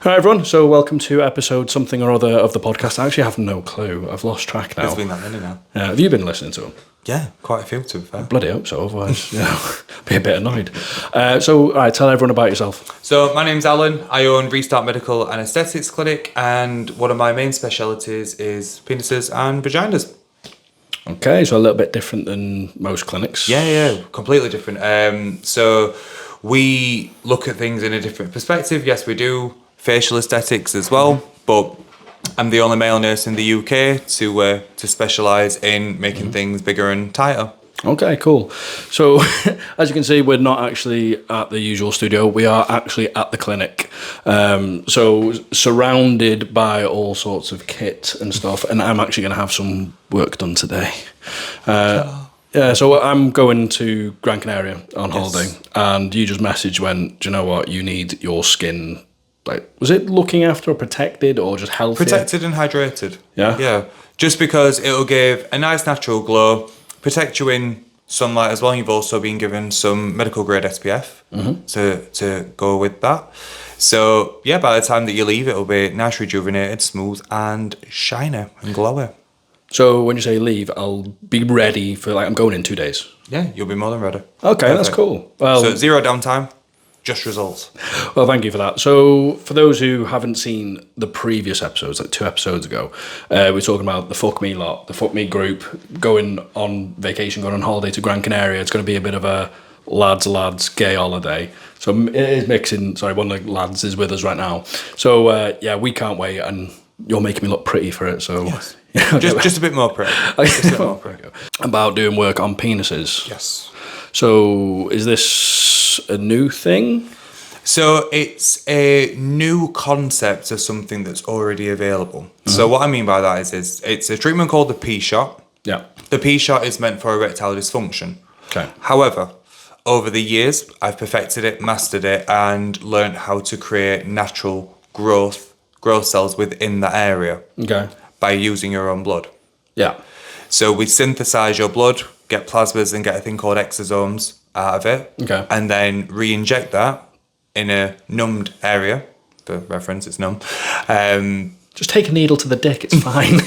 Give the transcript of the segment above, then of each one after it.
Hi everyone, so welcome to episode something or other of the podcast. I actually have no clue. I've lost track now. There's been that many now. Have you been listening to them? Yeah, quite a few to be fair. Bloody hope so, otherwise, be a bit annoyed. All right, tell everyone about yourself. So, my name's Alan. I own Restart Medical and Aesthetics Clinic, and one of my main specialities is penises and vaginas. Okay, so a little bit different than most clinics. Yeah, completely different. So, we look at things in a different perspective. Yes, we do facial aesthetics as well, but I'm the only male nurse in the UK to specialise in making things bigger and tighter. Okay, cool. So, as you can see, we're not actually at the usual studio. We are actually at the clinic. So, surrounded by all sorts of kit and stuff, and I'm actually going to have some work done today. Yeah, so I'm going to Gran Canaria on holiday, and you just messaged when, do you know what, you need your skin, like, was it looking after or protected or just healthy? Protected and hydrated. Yeah? Yeah, just because it'll give a nice natural glow, protect you in sunlight as well. You've also been given some medical grade SPF to go with that. So, yeah, by the time that you leave, it'll be nice, rejuvenated, smooth, and shiny and glowy. So when you say leave, I'll be ready for, like, I'm going in 2 days. Yeah, you'll be more than ready. Okay, Perfect. That's cool. Well, so zero downtime, just results. Well, thank you for that. So for those who haven't seen the previous episodes, like 2 episodes ago, we're talking about the FKME lot, the FKME group going on vacation, going on holiday to Gran Canaria. It's going to be a bit of a lads gay holiday. So it is mixing, sorry, one of the lads is with us right now. So yeah, we can't wait, and you're making me look pretty for it, so... Yes. just a bit more pretty. Just a bit more pretty. About doing work on penises. Yes. So is this a new thing? So it's a new concept of something that's already available. So what I mean by that is it's a treatment called the P-shot. Yeah. The P-shot is meant for erectile dysfunction. Okay. However, over the years, I've perfected it, mastered it, and learned how to create natural growth cells within that area. Okay. By using your own blood. Yeah. So we synthesize your blood, get plasmas, and get a thing called exosomes out of it. Okay. And then re-inject that in a numbed area. For reference, it's numb. Just take a needle to the dick, it's fine.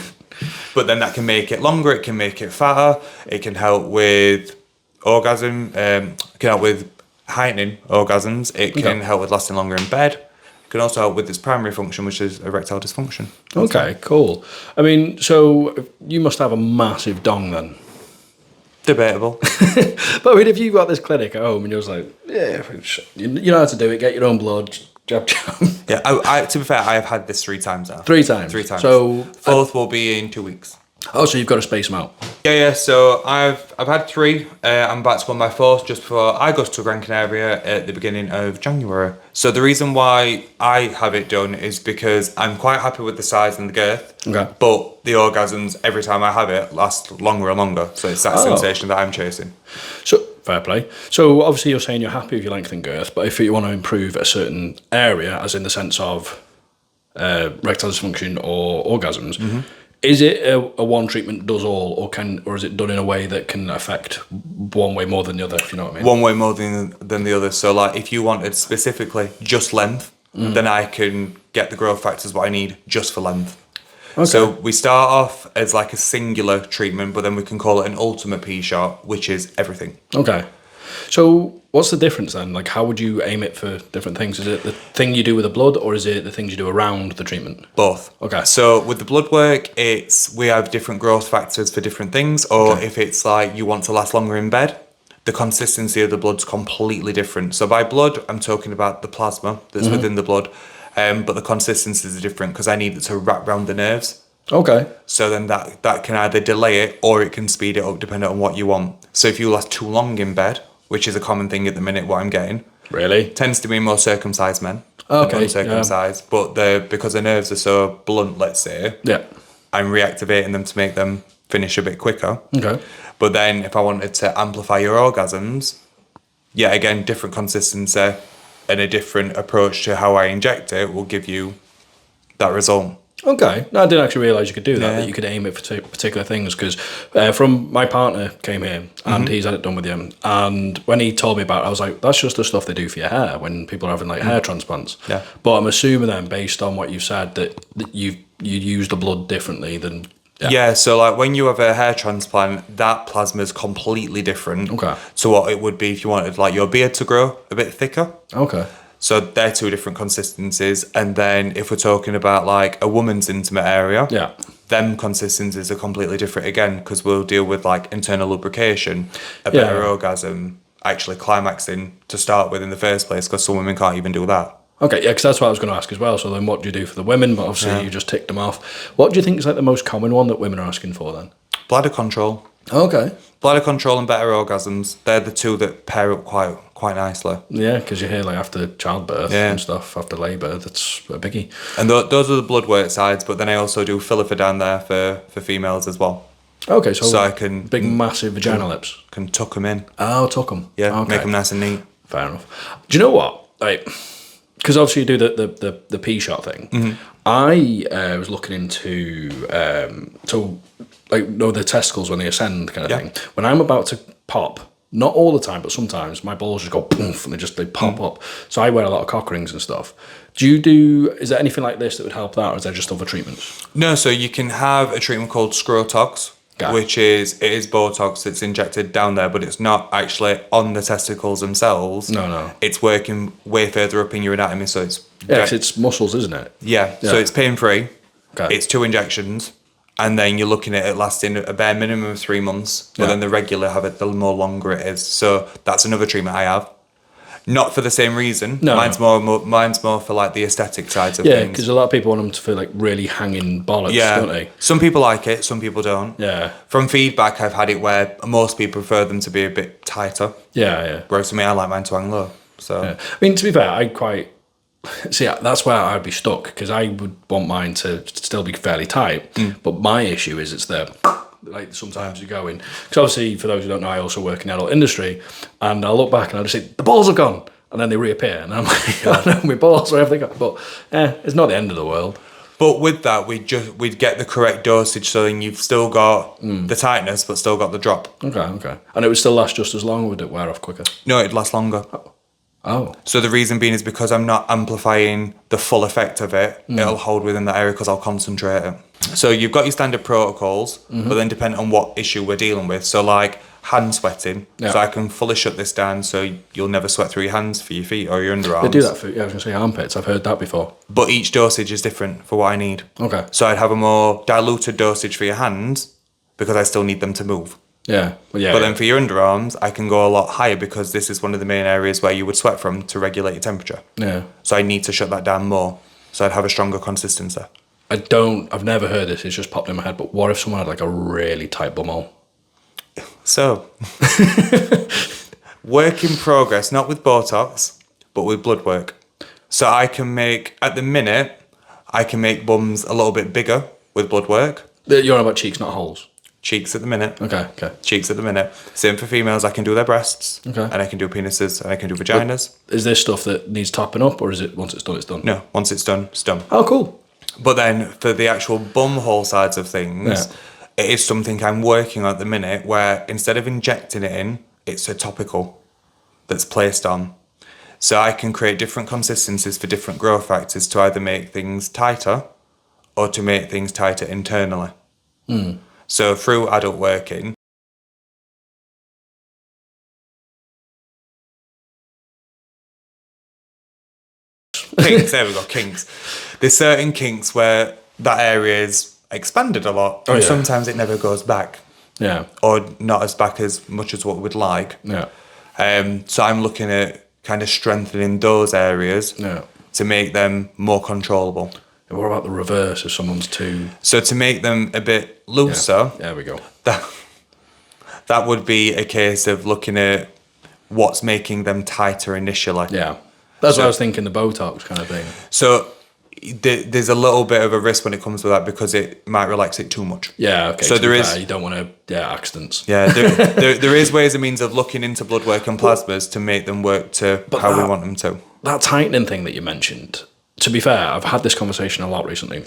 But then that can make it longer, it can make it fatter, it can help with orgasm, it can help with heightening orgasms, it can help with lasting longer in bed. Can also help with its primary function, which is erectile dysfunction. Okay, cool. I mean, so you must have a massive dong then. Debatable. But I mean, if you've got this clinic at home and you're just like, yeah, you know how to do it, get your own blood, jab. Yeah, I to be fair, I have had this 3 times now. 3 times? 3 times. So... 4th will be in 2 weeks. Oh, so you've got to space them out. Yeah. So I've had 3. I'm about to go on my 4th just before I go to Gran Canaria at the beginning of January. So the reason why I have it done is because I'm quite happy with the size and the girth. Okay. But the orgasms every time I have it last longer and longer. So it's that sensation that I'm chasing. So fair play. So obviously you're saying you're happy with your length and girth, but if you want to improve a certain area, as in the sense of erectile dysfunction or orgasms. Is it a one treatment does all, or is it done in a way that can affect one way more than the other, if you know what I mean? One way more than the other. So like if you wanted specifically just length, then I can get the growth factors what I need just for length. Okay. So we start off as like a singular treatment, but then we can call it an ultimate P-shot, which is everything. Okay. So what's the difference then? Like, how would you aim it for different things? Is it the thing you do with the blood, or is it the things you do around the treatment? Both. Okay. So with the blood work, we have different growth factors for different things, or if it's like you want to last longer in bed, the consistency of the blood's completely different. So by blood, I'm talking about the plasma that's within the blood, but the consistencies are different because I need it to wrap around the nerves. Okay. So then that can either delay it or it can speed it up depending on what you want. So if you last too long in bed, which is a common thing at the minute, what I'm getting. Really? Tends to be more circumcised men than uncircumcised. Yeah. But because the nerves are so blunt, let's say, I'm reactivating them to make them finish a bit quicker. Okay. But then if I wanted to amplify your orgasms, yeah, again, different consistency and a different approach to how I inject it will give you that result. Okay, no, I didn't actually realise you could do that. That you could aim it for particular things. Because from my partner came here and he's had it done with him, and when he told me about it, I was like, "That's just the stuff they do for your hair when people are having like hair transplants." Yeah. But I'm assuming then, based on what you've said, that you use the blood differently than. Yeah, so like when you have a hair transplant, that plasma is completely different to what it would be if you wanted like your beard to grow a bit thicker. Okay. So they're two different consistencies. And then if we're talking about like a woman's intimate area, them consistencies are completely different again, because we'll deal with like internal lubrication, a better orgasm, actually climaxing to start with in the first place, because some women can't even do that. Okay, yeah, because that's what I was going to ask as well. So then what do you do for the women? But obviously you just ticked them off. What do you think is like the most common one that women are asking for then? Bladder control. Okay. Bladder control and better orgasms. They're the two that pair up quite nicely. Yeah, because you hear like after childbirth and stuff, after labour, that's a biggie. And those are the blood work sides, but then I also do filler for down there for females as well. Okay, so I can... Big, massive vagina lips. Can tuck them in. Oh, tuck them. Yeah, make them nice and neat. Fair enough. Do you know what? Like, because obviously you do the P-shot thing. I was looking into the testicles when they ascend kind of thing. When I'm about to pop, not all the time, but sometimes my balls just go poof and they pop up. So I wear a lot of cock rings and stuff. Is there anything like this that would help that, or is there just other treatments? No, so you can have a treatment called Scrotox, which is Botox that's injected down there, but it's not actually on the testicles themselves. No. It's working way further up in your anatomy, so it's... Yeah, 'cause it's muscles, isn't it? Yeah, so it's pain-free. Okay. It's 2 injections, and then you're looking at it lasting a bare minimum of 3 months, but then the regular habit, the more longer it is. So that's another treatment I have. Not for the same reason. No. Mine's more for like the aesthetic sides of things. Yeah, because a lot of people want them to feel like really hanging bollocks, don't they? Some people like it, some people don't. Yeah. From feedback, I've had it where most people prefer them to be a bit tighter. Yeah. Whereas for me, I like mine to hang low. So. Yeah. I mean, to be fair, see, that's where I'd be stuck, because I would want mine to still be fairly tight. But my issue is it's like sometimes you go in, because obviously for those who don't know, I also work in the adult industry, and I look back and I just say the balls are gone, and then they reappear, and I'm like, I know my balls, where have they gone? But it's not the end of the world. But with that, we'd get the correct dosage, so then you've still got the tightness, but still got the drop. Okay, and it would still last just as long, or would it wear off quicker? No, it'd last longer. Oh. So the reason being is because I'm not amplifying the full effect of it, it'll hold within that area because I'll concentrate it. So you've got your standard protocols, but then depending on what issue we're dealing with. So like hand sweating, so I can fully shut this down so you'll never sweat through your hands for your feet or your underarms. They do that for, I was going to say armpits, I've heard that before. But each dosage is different for what I need. Okay. So I'd have a more diluted dosage for your hands because I still need them to move. Yeah. But then for your underarms, I can go a lot higher because this is one of the main areas where you would sweat from to regulate your temperature. Yeah. So I need to shut that down more. So I'd have a stronger consistency. I've never heard this, it's just popped in my head, but what if someone had like a really tight bumhole? So, work in progress, not with Botox, but with blood work. So I can make bums a little bit bigger with blood work. You're on about cheeks, not holes? Cheeks at the minute. Okay. Cheeks at the minute. Same for females, I can do their breasts. Okay. And I can do penises, and I can do vaginas. But is this stuff that needs topping up, or is it once it's done, it's done? No, once it's done, it's done. Oh, cool. But then for the actual bum hole sides of things, it is something I'm working on at the minute where instead of injecting it in, it's a topical that's placed on. So I can create different consistencies for different growth factors to either make things tighter or to make things tighter internally. So through adult working, kinks, there we go, kinks. There's certain kinks where that area is expanded a lot, and sometimes it never goes back. Yeah. Or not as back as much as what we'd like. Yeah. So I'm looking at kind of strengthening those areas to make them more controllable. And what about the reverse if someone's too... So to make them a bit looser... Yeah. There we go. That would be a case of looking at what's making them tighter initially. Yeah. That's what I was thinking, the Botox kind of thing. So there's a little bit of a risk when it comes to that because it might relax it too much. Yeah, okay. So you don't want to, accidents. Yeah, there is ways and means of looking into blood work and plasmas to make them work to how we want them to. That tightening thing that you mentioned, to be fair, I've had this conversation a lot recently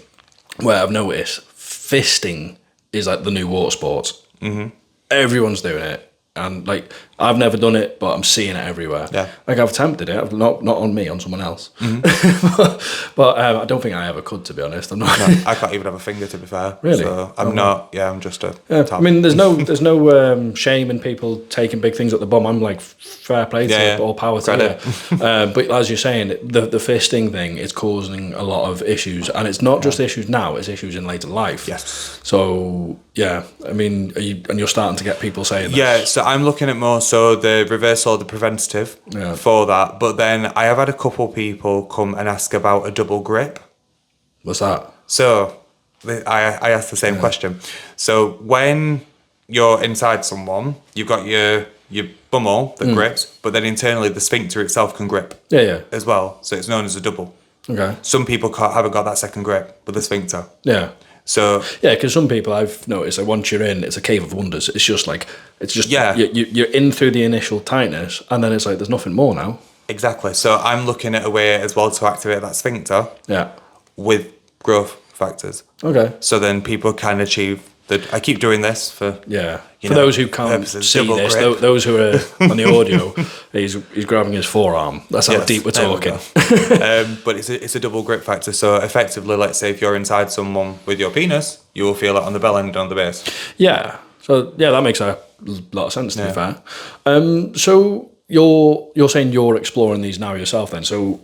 where I've noticed fisting is like the new water sport. Mm-hmm. Everyone's doing it. And like I've never done it, but I'm seeing it everywhere. Yeah. Like I've attempted it, not on me, on someone else. Mm-hmm. but I don't think I ever could, to be honest. I'm not. No, I can't even have a finger, to be fair. Really? So I'm not. Yeah, I'm just a. Top. I mean, there's no shame in people taking big things at the bum. I'm like, fair play to all power to you. But as you're saying, the fisting thing is causing a lot of issues, and it's not just issues now; it's issues in later life. Yes. So yeah, I mean, you're starting to get people saying that. Yeah, so I'm looking at more so the reversal of the preventative for that. But then I have had a couple people come and ask about a double grip. What's that? So I asked the same question. So when you're inside someone, you've got your bumhole that grips, but then internally the sphincter itself can grip as well. So it's known as a double. Okay. Some people haven't got that second grip with the sphincter. Yeah. So yeah, because some people I've noticed that once you're in, it's a cave of wonders. It's just you're in through the initial tightness, and then it's like there's nothing more now. Exactly. So I'm looking at a way as well to activate that sphincter. Yeah. With growth factors. Okay. So then people can achieve I keep doing this for for those who can't see this, those who are on the audio, he's grabbing his forearm. That's how deep we're talking. But it's a double grip factor. So effectively, let's say if you're inside someone with your penis, you will feel it on the bell end and on the base. Yeah. So yeah, that makes a lot of sense to be fair. So you're saying you're exploring these now yourself then. So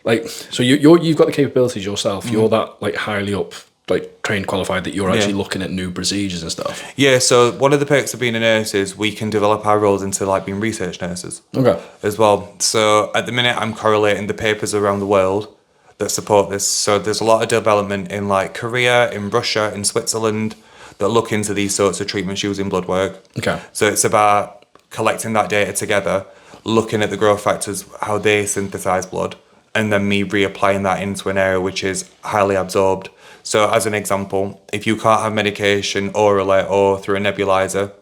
you've got the capabilities yourself. Mm-hmm. You're that like highly up, like trained, qualified that you're actually looking at new procedures and stuff. Yeah. So one of the perks of being a nurse is we can develop our roles into like being research nurses. Okay. As well. So at the minute, I'm correlating the papers around the world that support this. So there's a lot of development in like Korea, in Russia, in Switzerland that look into these sorts of treatments using blood work. Okay. So it's about collecting that data together, looking at the growth factors, how they synthesize blood, and then me reapplying that into an area which is highly absorbed. So as an example, if you can't have medication orally or through a nebulizer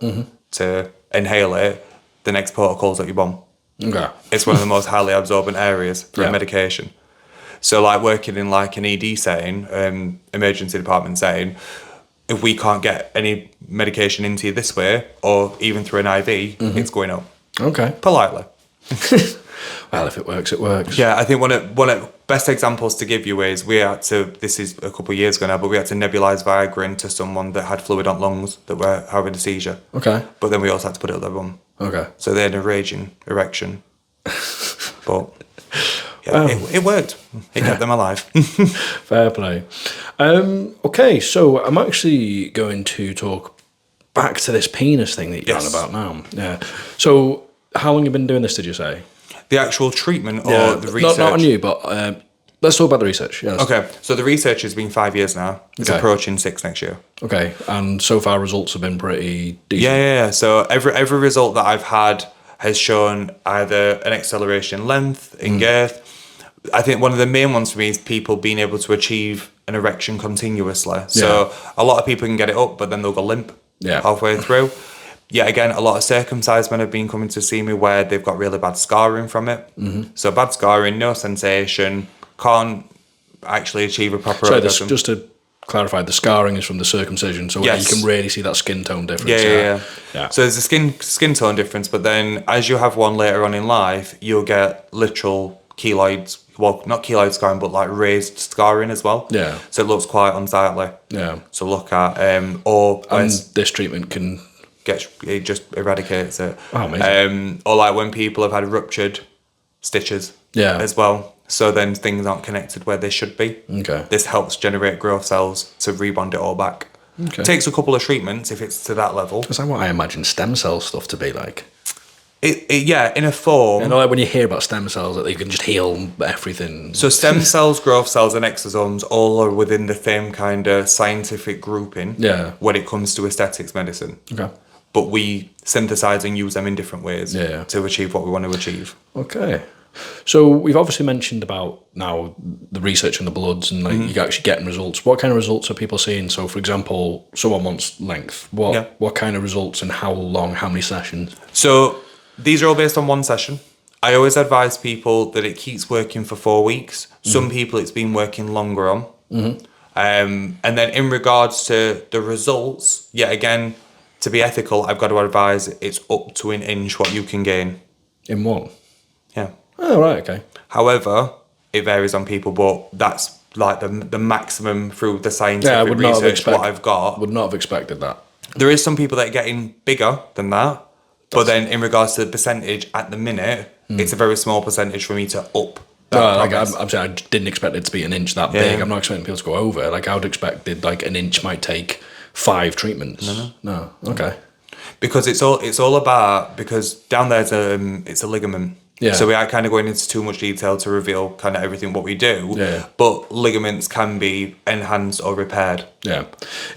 to inhale it, the next protocol's at your bum. Okay. It's one of the most highly absorbent areas for a medication. So like working in like an ED setting, emergency department setting, if we can't get any medication into you this way, or even through an IV, it's going up. Okay. Politely. Well, if it works, it works. Yeah, I think one of best examples to give you is this is a couple of years ago now, but we had to nebulize Viagra into someone that had fluid on lungs that were having a seizure. Okay. But then we also had to put it up their bum. Okay. So they had a raging erection. But yeah, it worked. It kept them alive. Fair play. Okay, so I'm actually going to talk back to this penis thing that you're on about now. Yeah. So how long have you been doing this, did you say? The actual treatment or the research? Not on you, but let's talk about the research. Yes. Okay, so the research has been 5 years now. It's approaching 6 next year. Okay, and so far results have been pretty decent. Yeah. So every result that I've had has shown either an acceleration in length, in girth. I think one of the main ones for me is people being able to achieve an erection continuously. So a lot of people can get it up, but then they'll go limp halfway through. Yeah, again, a lot of circumcised men have been coming to see me where they've got really bad scarring from it. So bad scarring, no sensation, can't actually achieve a proper orgasm. Just to clarify, the scarring is from the circumcision, so you can really see that skin tone difference. Yeah. So there's a skin tone difference, but then as you have one later on in life, you'll get literal keloids. Well, not keloid scarring, but like raised scarring as well. Yeah. So it looks quite unsightly. Yeah. So look at and this treatment can it just eradicates it. Oh, amazing. Or like when people have had ruptured stitches. Yeah. As well. So then things aren't connected where they should be. Okay. This helps generate growth cells to rebond it all back. Okay. It takes a couple of treatments if it's to that level. That's like what I imagine stem cell stuff to be like. In a form. You know, like when you hear about stem cells, that they can just heal everything. So stem cells, growth cells, and exosomes all are within the same kind of scientific grouping. Yeah. When it comes to aesthetics medicine. Okay. But we synthesize and use them in different ways to achieve what we want to achieve. Okay. So we've obviously mentioned about now the research on the bloods and like you're actually getting results. What kind of results are people seeing? So for example, someone wants length. What kind of results and how long, how many sessions? So these are all based on one session. I always advise people that it keeps working for 4 weeks. Some people it's been working longer on. And then in regards to the results, yet again, to be ethical, I've got to advise it's up to an inch what you can gain. In one? Yeah. Oh, right, okay. However, it varies on people, but that's like the maximum through the scientific research what I've got. Would not have expected that. There is some people that are getting bigger than that, but then in regards to the percentage at the minute, it's a very small percentage for me to up. I'm saying I didn't expect it to be an inch that big. I'm not expecting people to go over. Like I would expected, like an inch might take 5 treatments. No. Okay. Because it's all about, because down there's it's a ligament. Yeah. So we are kind of going into too much detail to reveal kind of everything what we do. Yeah. But ligaments can be enhanced or repaired. Yeah.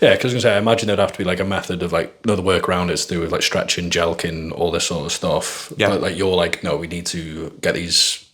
Yeah, because I was going to say, I imagine there'd have to be like a method of like, the work around it's to do with like stretching, gelking, all this sort of stuff. Yeah. But like you're like, no, we need to get these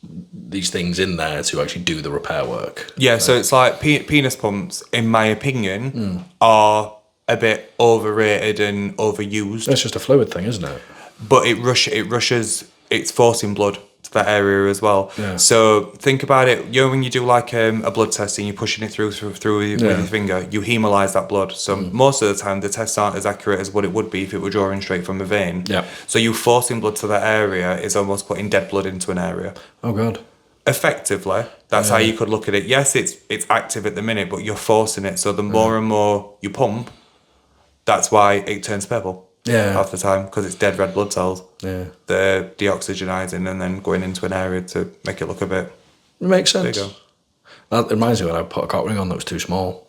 things in there to actually do the repair work. Yeah, so it's like penis pumps, in my opinion, are a bit overrated and overused. It's just a fluid thing, isn't it? But it rushes, it's forcing blood to that area as well. Yeah. So think about it, when you do like a blood test and you're pushing it through with your finger, you hemolyse that blood. So most of the time the tests aren't as accurate as what it would be if it were drawing straight from a vein. Yeah. So you forcing blood to that area is almost putting dead blood into an area. Oh, God. Effectively, that's how you could look at it. Yes, it's active at the minute, but you're forcing it. So the more and more you pump, that's why it turns purple. Yeah. Half the time, because it's dead red blood cells. Yeah. They're deoxygenizing and then going into an area to make it look a bit. It makes sense. Bigger. That reminds me when I put a cock ring on that was too small.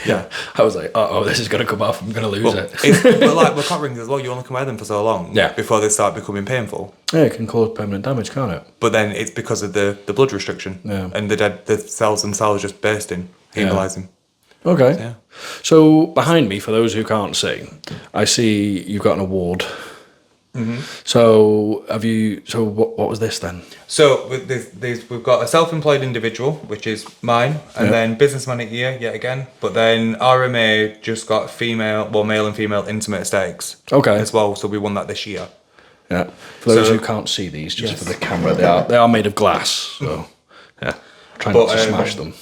Yeah. I was like, oh, this is going to come off. I'm going to lose it. But like with cock rings as well, you only can wear them for so long before they start becoming painful. Yeah, it can cause permanent damage, can't it? But then it's because of the blood restriction and the cells themselves just bursting, hemolyzing. Okay. Yeah. So behind me, for those who can't see, I see you've got an award. Mm-hmm. So have you? So what was this then? So with this, we've got a self-employed individual, which is mine, and then businessman of the year yet again. But then RMA just got male and female intimate aesthetics. Okay. As well, so we won that this year. Yeah. For those who can't see these, just for the camera, they are made of glass. So yeah, try not to smash them.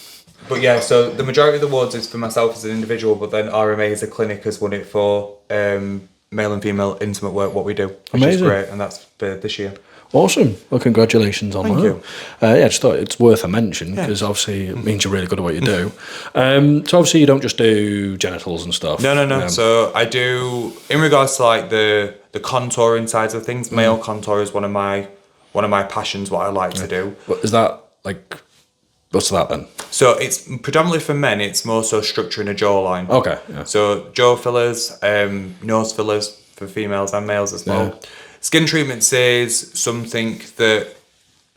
But yeah, so the majority of the awards is for myself as an individual, but then RMA as a clinic has won it for male and female intimate work, what we do, which is great, and that's for this year. Awesome. Well, congratulations on that. Thank you. Yeah, I just thought it's worth a mention because obviously it means you're really good at what you do. So obviously you don't just do genitals and stuff. No. So I do, in regards to like the contouring sides of things, male contour is one of my passions, what I like to do. What, is that like... What's that then? So it's predominantly for men, it's more so structuring a jawline. Okay. Yeah. So jaw fillers, nose fillers for females and males as well. Yeah. Skin treatments is something that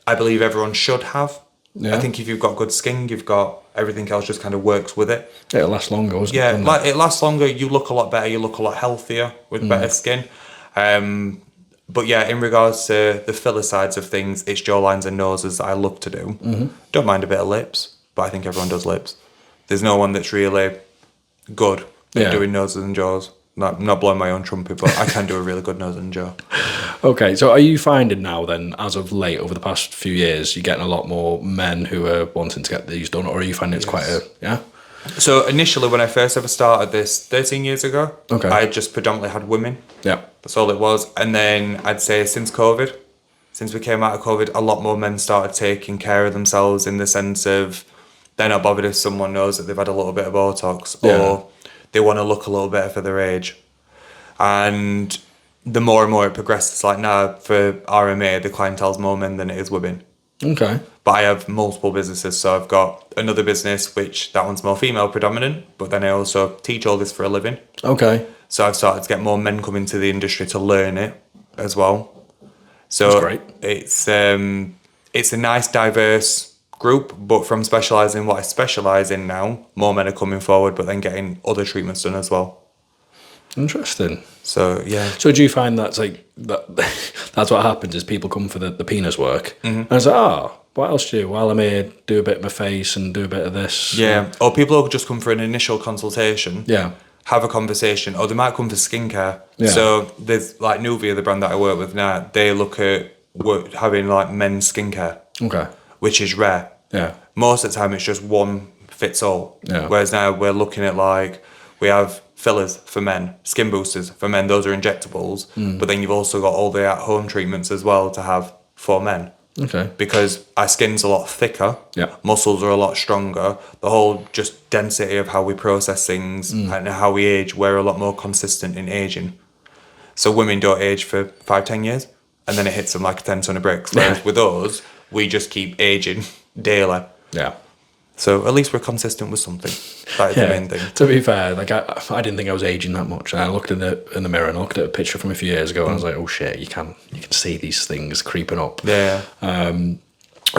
I believe everyone should have. Yeah. I think if you've got good skin, you've got everything else just kind of works with it. Yeah, it lasts longer, doesn't it? Yeah, it lasts longer, you look a lot better, you look a lot healthier with better skin. But yeah, in regards to the filler sides of things, it's jawlines and noses that I love to do. Mm-hmm. Don't mind a bit of lips, but I think everyone does lips. There's no one that's really good at doing noses and jaws. I'm not blowing my own trumpet, but I can do a really good nose and jaw. Okay, so are you finding now then, as of late, over the past few years, you're getting a lot more men who are wanting to get these done, or are you finding it's quite a... Yeah? So initially, when I first ever started this 13 years ago, I just predominantly had women. Yeah. That's all it was. And then I'd say since COVID, since we came out of COVID, a lot more men started taking care of themselves in the sense of they're not bothered if someone knows that they've had a little bit of Botox or they want to look a little better for their age. And the more and more it progresses, like now for RMA, the clientele's more men than it is women. Okay. But I have multiple businesses, so I've got another business which that one's more female predominant, but then I also teach all this for a living. Okay. So I've started to get more men come into the industry to learn it as well. So that's great. It's a nice diverse group, but from specialising in what I specialise in now, more men are coming forward, but then getting other treatments done as well. Interesting. So yeah. So do you find that's like that's what happens is people come for the penis work and it's like, what else do you do? Well, I'm here, do a bit of my face and do a bit of this. Yeah. Or people will just come for an initial consultation. Yeah. Have a conversation, or they might come for skincare. Yeah. So there's like Nuvia, the brand that I work with now, they look at having like men's skincare. Okay. Which is rare. Yeah. Most of the time it's just one fits all. Yeah. Whereas now we're looking at like, we have fillers for men, skin boosters for men, those are injectables. But then you've also got all the at-home treatments as well to have for men. Okay. Because our skin's a lot thicker, Yeah. muscles are a lot stronger, the whole just density of how we process things and how we age, we're a lot more consistent in aging. So women don't age for 5-10 years, and then it hits them like a 10 ton of bricks. Whereas with us, we just keep aging daily. Yeah. So at least we're consistent with something. That is the main thing. To be fair, like I didn't think I was aging that much. I looked in the mirror and I looked at a picture from a few years ago, and I was like, oh shit, you can see these things creeping up. Yeah.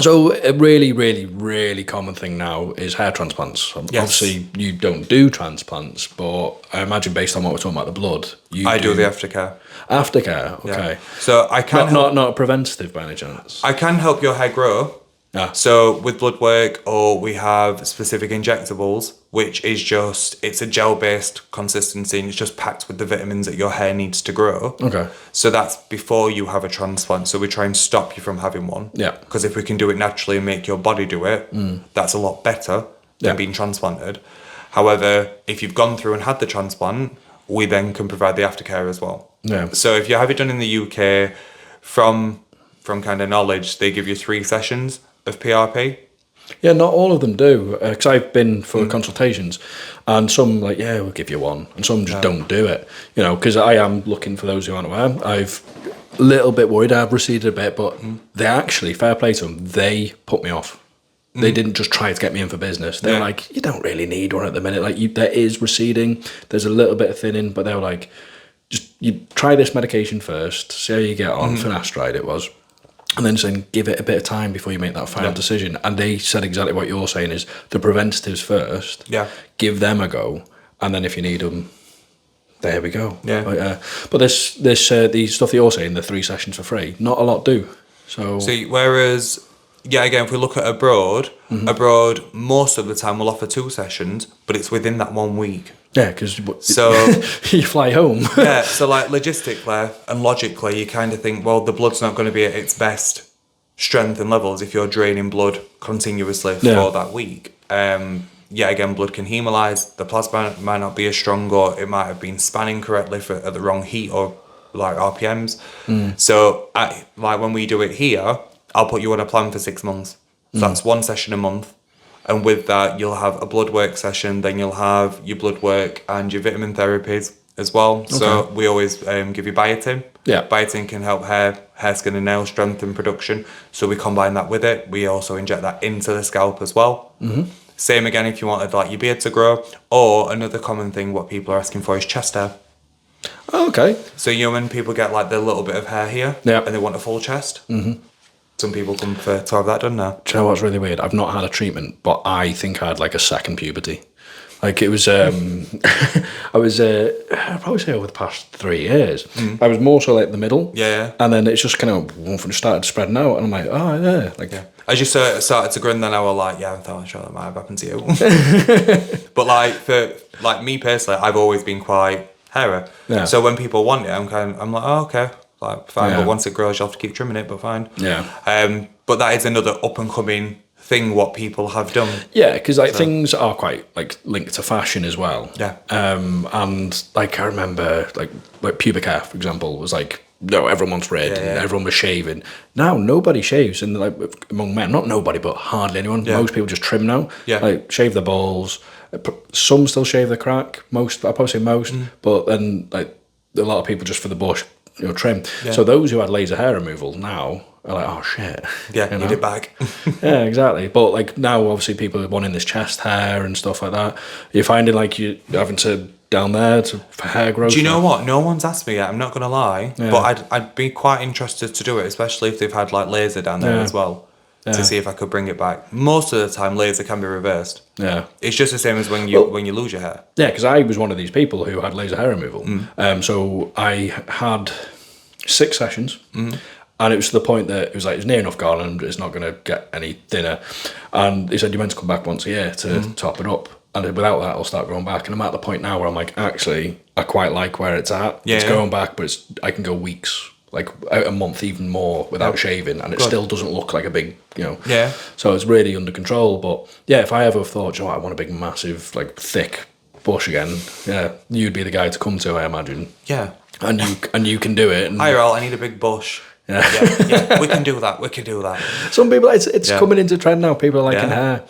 So a really, really, really common thing now is hair transplants. Yes. Obviously, you don't do transplants, but I imagine based on what we're talking about, the blood, I do the aftercare. Aftercare, okay. Yeah. So I can not preventative by any chance. I can help your hair grow. Yeah. So with blood work, or we have specific injectables, which is just, it's a gel-based consistency and it's just packed with the vitamins that your hair needs to grow. Okay. So that's before you have a transplant. So we try and stop you from having one. Yeah. Because if we can do it naturally and make your body do it, that's a lot better than being transplanted. However, if you've gone through and had the transplant, we then can provide the aftercare as well. Yeah. So if you have it done in the UK, from kind of knowledge, they give you 3 sessions of PRP. Yeah, not all of them do, because I've been for consultations, and some like, yeah, we'll give you one, and some just don't do it, you know, because I am looking for those who aren't aware. I've a little bit worried, I've receded a bit, but they actually, fair play to them, they put me off. They didn't just try to get me in for business. They were like, you don't really need one at the minute. Like, there is receding, there's a little bit of thinning, but they were like, just you try this medication first, see how you get on. Finasteride it was. And then saying, give it a bit of time before you make that final decision. And they said exactly what you're saying is the preventatives first. Yeah. Give them a go. And then if you need them, there we go. Yeah. But the stuff that you're saying, the 3 sessions for free, not a lot do. So See, whereas, yeah, again, if we look at abroad, most of the time we'll offer 2 sessions, but it's within that 1 week. yeah, because So you fly home. yeah, so like logistically and logically, you kind of think, well, the blood's not going to be at its best strength and levels if you're draining blood continuously for that week. Yeah, again, blood can hemolyze. The plasma might not be as strong, or it might have been spanning correctly at the wrong heat or like RPMs. So like when we do it here, I'll put you on a plan for 6 months. So that's 1 session a month. And with that, you'll have a blood work session, then you'll have your blood work and your vitamin therapies as well. Okay. So we always give you biotin. Yeah. Biotin can help hair, skin and nail strength and production. So we combine that with it. We also inject that into the scalp as well. Same again if you wanted like your beard to grow. Or another common thing what people are asking for is chest hair. Oh, okay. So you know when people get like the little bit of hair here and they want a full chest? Some people come for to have that done now. Do you know what's really weird? I've not had a treatment, but I think I had like a second puberty. Like it was, I was, I'd probably say over the past 3 years, I was more so like the middle. Yeah. And then it's just kind of started spreading out, and I'm like, oh yeah, like As you started to grow, and then I was like, yeah, I'm sure that might have happened to you. But like for like me personally, I've always been quite hairy. Yeah. So when people want it, I'm like, oh okay. Like fine, but once it grows, you'll have to keep trimming it. But fine. Yeah. But that is another up and coming thing what people have done. Yeah, because like things are quite like linked to fashion as well. Yeah. And like I remember like pubic hair, for example, was like no, everyone wants red and everyone was shaving. Now nobody shaves, and like among men, not nobody, but hardly anyone. Most people just trim now. Yeah. Like shave their balls. Some still shave the crack. Most, I'd probably say most, but then like a lot of people just for the bush. Trim. Yeah. So those who had laser hair removal now are like, oh shit. Yeah, need it back. Yeah, exactly. But like now, obviously, people are wanting this chest hair and stuff like that. You're finding like you're having to down there for hair growth. Do you know what? No one's asked me yet. I'm not gonna lie, but I'd be quite interested to do it, especially if they've had like laser down there as well. To see if I could bring it back. Most of the time, laser can be reversed. Yeah, it's just the same as when you lose your hair. Yeah, because I was one of these people who had laser hair removal. So I had 6 sessions, and it was to the point that it was like it's near enough gone, and it's not going to get any thinner. And he said you're meant to come back once a year to top it up, and without that, it'll start growing back. And I'm at the point now where I'm like, actually, I quite like where it's at. It's going back, but I can go weeks like out a month even more without shaving, and it still doesn't look like a big, Yeah. So it's really under control. But yeah, if I ever thought, I want a big, massive, like thick bush again, yeah, you'd be the guy to come to, I imagine. Yeah. And you can do it. And, Hi, Earl, I need a big bush. Yeah. Yeah, we can do that. We can do that. Some people, it's coming into trend now. People are liking Yeah. hair.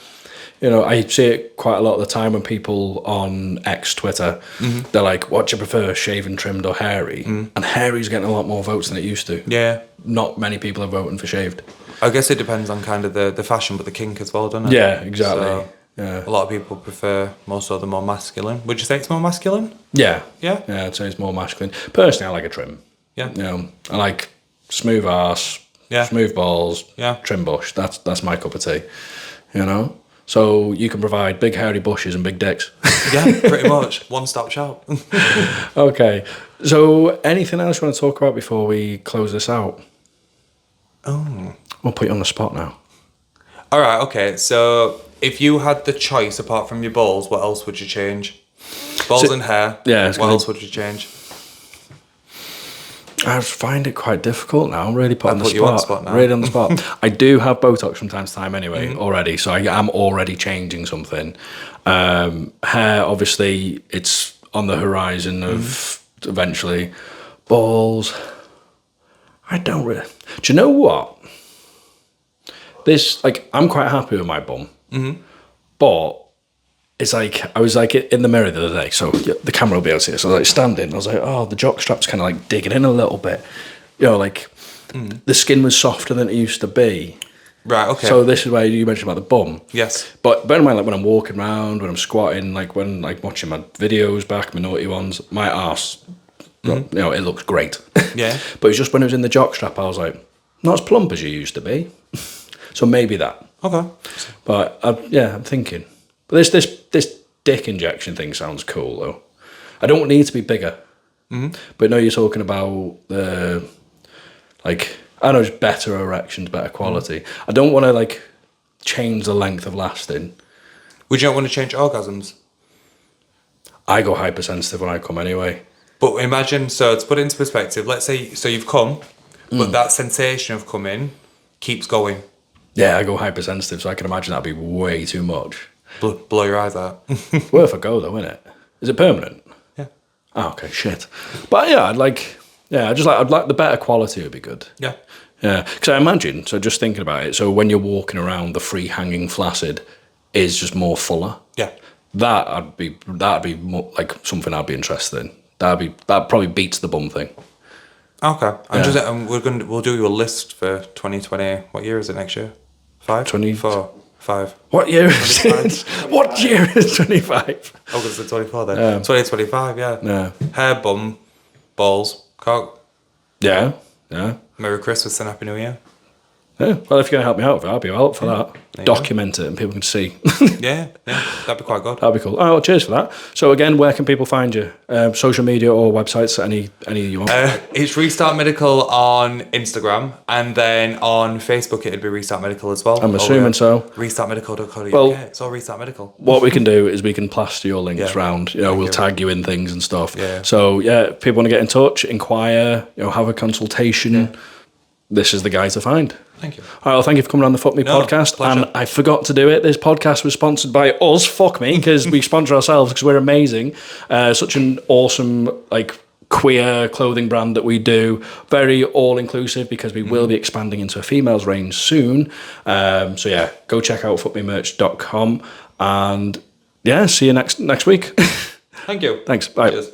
I see it quite a lot of the time when people on X, Twitter, they're like, what do you prefer, shaven, trimmed or hairy? And hairy's getting a lot more votes than it used to. Yeah. Not many people are voting for shaved. I guess it depends on kind of the fashion, but the kink as well, doesn't it? Yeah, exactly. So, yeah. A lot of people prefer most of the more masculine. Would you say it's more masculine? Yeah. Yeah? Yeah, I'd say it's more masculine. Personally, I like a trim. Yeah. I like smooth arse, Yeah. smooth balls, Yeah. trim bush. That's my cup of tea, So you can provide big hairy bushes and big dicks. Yeah, pretty much. One-stop shop. Okay. So anything else you want to talk about before we close this out? Oh. We'll put you on the spot now. All right, okay. So if you had the choice apart from your balls, what else would you change? Balls and hair. Yeah. What else would you change? I find it quite difficult now. I'm really put on the spot. You on the spot now. Really on the spot. I do have Botox from time to time anyway, already. So I am already changing something. Hair, obviously, it's on the horizon of eventually. Balls, I don't really. Do you know what? I'm quite happy with my bum. But it's like, I was like in the mirror the other day, so the camera will be able to see it. So I was like standing, I was like, oh, the jock strap's kind of like digging in a little bit. The skin was softer than it used to be. Right, okay. So this is where you mentioned about the bum. Yes. But bear in mind, like when I'm walking around, when I'm squatting, like when watching my videos back, my naughty ones, my arse, it looks great. Yeah. But it's just when it was in the jock strap, I was like, not as plump as you used to be. So maybe that. Okay. But I'm thinking. But this dick injection thing sounds cool though. I don't need to be bigger. But no, you're talking about just better erections, better quality. I don't want to change the length of lasting. Would you not want to change orgasms? I go hypersensitive when I come anyway. But imagine, so to put it into perspective, let's say, so you've come, but that sensation of coming keeps going. Yeah, I go hypersensitive, so I can imagine that'd be way too much. Blow your eyes out. Worth a go though, isn't it? Is it permanent? Yeah. Oh, okay, shit. But yeah, I'd like the better quality would be good. Yeah. Yeah, because I imagine, so just thinking about it, so when you're walking around, the free hanging flaccid is just more fuller. Yeah. That'd be more like something I'd be interested in. That probably beats the bum thing. Okay. We'll do you a list for 2020. What year is it next year? 5? 24. 5. What year is it? What year is 25? August the 24 then. 2025, yeah. Yeah. Hair, bum, balls, cock. Yeah, yeah. Merry Christmas and Happy New Year. Yeah, well, if you're going to help me out with it, I'll be all up for that. you Document it and people can see. Yeah, that'd be quite good. That'd be cool. Oh, well, cheers for that. So again, where can people find you? Social media or websites? Any you want? It's Restart Medical on Instagram, and then on Facebook it'd be Restart Medical as well. I'm assuming so. Restartmedical.co.uk. Well, it's all Restart Medical. What we can do is we can plaster your links Yeah. round. We'll tag you in things and stuff. Yeah. So yeah, if people want to get in touch, inquire, have a consultation. Yeah. This is the guy to find. Thank you. All right, well, thank you for coming on the Fuck Me podcast. Pleasure. And I forgot to do it. This podcast was sponsored by us, Fuck Me, because we sponsor ourselves because we're amazing. Such an awesome, queer clothing brand that we do. Very all-inclusive because we will be expanding into a females range soon. So yeah, go check out fuckmemerch.com. And yeah, see you next week. Thank you. Thanks. Bye. Cheers.